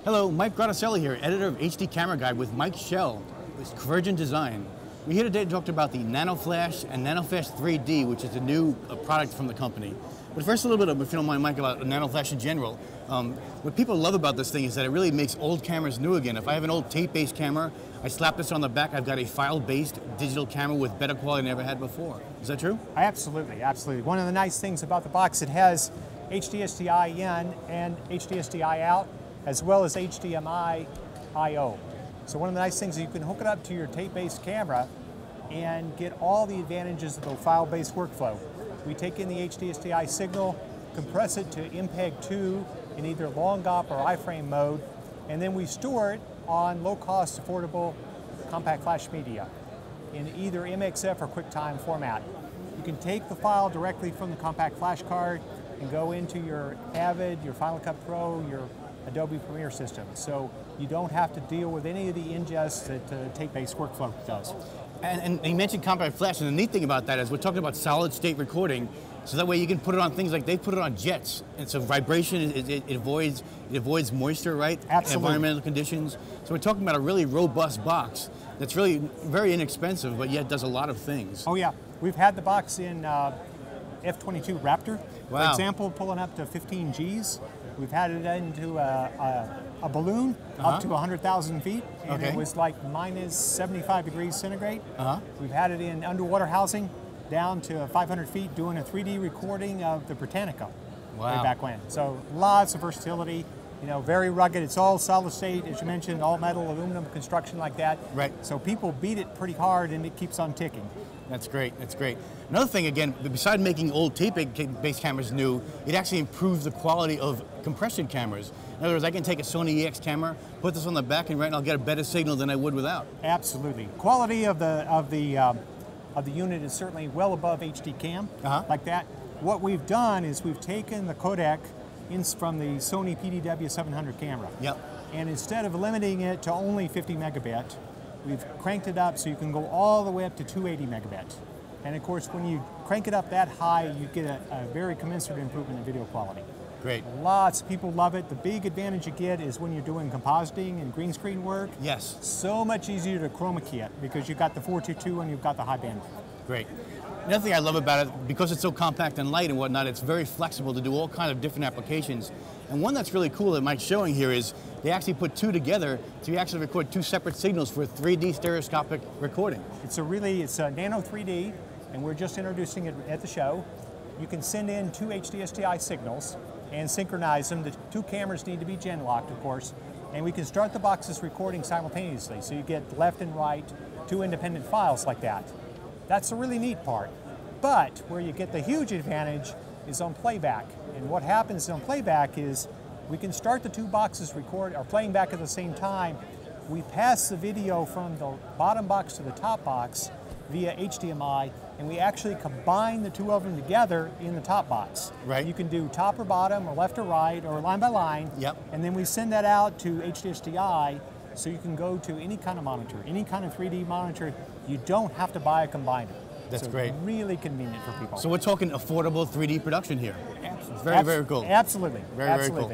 Hello, Mike Groticelli here, editor of HD Camera Guide with MikeSchell with Convergent Design. We're here today to talk about the NanoFlash and NanoFlash 3D, which is a new product from the company. But first a little bit of, if you don't mind, Mike, about NanoFlash in general. What people love about this thing is that it really makes old cameras new again. If I have an old tape-based camera, I slap this on the back, I've got a file-based digital camera with better quality than I ever had before. Is that true? Absolutely, absolutely. One of the nice things about the box, it has HDSDI in and HDSDI out, as well as HDMI I/O. So one of the nice things is you can hook it up to your tape-based camera and get all the advantages of the file-based workflow. We take in the HDSDI signal, compress it to MPEG-2 in either long GOP or iframe mode, and then we store it on low-cost, affordable compact flash media in either MXF or QuickTime format. You can take the file directly from the compact flash card and go into your Avid, your Final Cut Pro, your Adobe Premiere system. So you don't have to deal with any of the ingest that tape-based workflow does. And you mentioned compact flash, and the neat thing about that is we're talking about solid state recording, so that way you can put it on things like they put it on jets, and so vibration, it avoids moisture, right? Absolutely. Environmental conditions. So we're talking about a really robust box that's really very inexpensive, but yet does a lot of things. Oh yeah, we've had the box in F-22 Raptor, wow, for example, pulling up to 15 Gs. We've had it into a balloon up to 100,000 feet, and it was like minus 75 degrees centigrade. We've had it in underwater housing down to 500 feet doing a 3D recording of the Britannica way back when. So lots of versatility, you know, very rugged. It's all solid state, as you mentioned, all metal, aluminum construction like that. Right. So people beat it pretty hard and it keeps on ticking. That's great, that's great. Another thing, again, besides making old tape-based cameras new, it actually improves the quality of compression cameras. In other words, I can take a Sony EX camera, put this on the back, and right now I'll get a better signal than I would without. Absolutely. Quality of the unit is certainly well above HD Cam, like that. What we've done is we've taken the codec from the Sony PDW 700 camera. And instead of limiting it to only 50 megabit, we've cranked it up so you can go all the way up to 280 megabit. And of course, when you crank it up that high, you get a very commensurate improvement in video quality. Great. Lots of people love it. The big advantage you get is when you're doing compositing and green screen work. Yes. So much easier to chroma key it because you've got the 422 and you've got the high bandwidth. Great. Another thing I love about it, because it's so compact and light and whatnot, it's very flexible to do all kinds of different applications. And one that's really cool that Mike's showing here is they actually put two together to actually record two separate signals for 3D stereoscopic recording. It's a Nano 3D, and we're just introducing it at the show. You can send in two HDSDI signals and synchronize them. The two cameras need to be gen-locked, of course, and we can start the boxes recording simultaneously, so you get left and right, two independent files like that. That's a really neat part. But where you get the huge advantage is on playback. And what happens on playback is we can start the two boxes playing back at the same time. We pass the video from the bottom box to the top box via HDMI, and we actually combine the two of them together in the top box. Right. You can do top or bottom or left or right or line by line. Yep. And then we send that out to HDSDI so you can go to any kind of monitor, any kind of 3D monitor. You don't have to buy a combiner. That's great. Really convenient for people. So we're talking affordable 3D production here. Absolutely. Very cool. Absolutely. Very cool.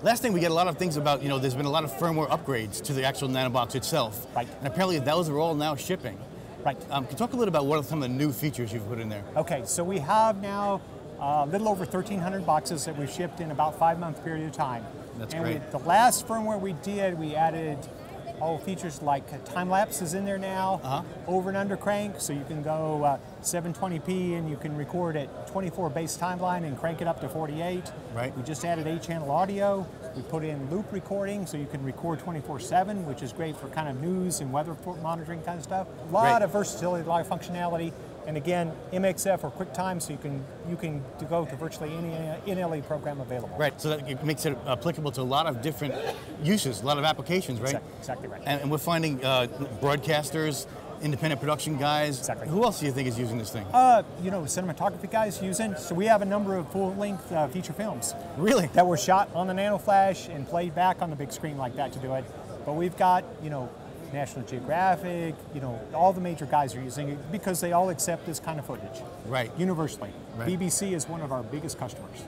Last thing, we get a lot of things about, there's been a lot of firmware upgrades to the actual nanobox itself. Right. And apparently those are all now shipping. Right. Can you talk a little about what are some of the new features you've put in there? Okay, so we have now a little over 1,300 boxes that we've shipped in about a 5-month period of time. That's great. The last firmware we did, we added features like time lapse is in there now, over and under crank, so you can go 720p and you can record at 24 base timeline and crank it up to 48. Right. We just added 8-channel audio. We put in loop recording, so you can record 24/7, which is great for kind of news and weather monitoring kind of stuff. A lot of versatility, a lot of functionality. And again, MXF or QuickTime, so you can go to virtually any NLE program available. Right, so that it makes it applicable to a lot of different uses, a lot of applications, right? Exactly right. And we're finding broadcasters, independent production guys. Exactly. Who else do you think is using this thing? Cinematography guys using. So we have a number of full-length feature films. Really? That were shot on the NanoFlash and played back on the big screen like that to do it. But we've got, National Geographic, all the major guys are using it because they all accept this kind of footage. Right. Universally. Right. BBC is one of our biggest customers.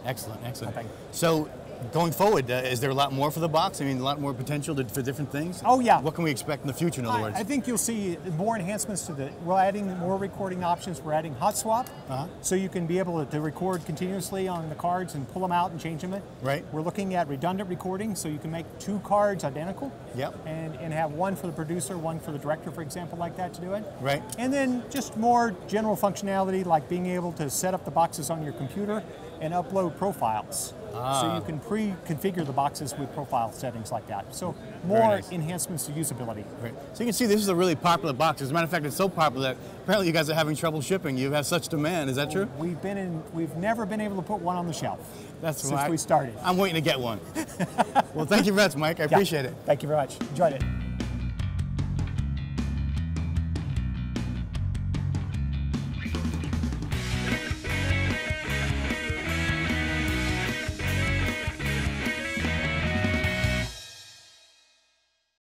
Excellent, excellent. So Going forward, is there a lot more for the box? I mean, a lot more potential for different things? Oh, yeah. What can we expect in the future, in other words? I think you'll see more enhancements to we're adding more recording options. We're adding hot swap, so you can be able to record continuously on the cards and pull them out and change them. Right. We're looking at redundant recording, so you can make 2 cards identical. Yep. And have one for the producer, one for the director, for example, like that to do it. Right. And then just more general functionality, like being able to set up the boxes on your computer and upload profiles. So you can pre-configure the boxes with profile settings like that. So more enhancements to usability. Right. So you can see this is a really popular box. As a matter of fact, it's so popular that apparently you guys are having trouble shipping. You have such demand. Is that true? We've never been able to put one on the shelf. That's since we started. I'm waiting to get one. Well, thank you very much, Mike. I appreciate it. Thank you very much. Enjoyed it.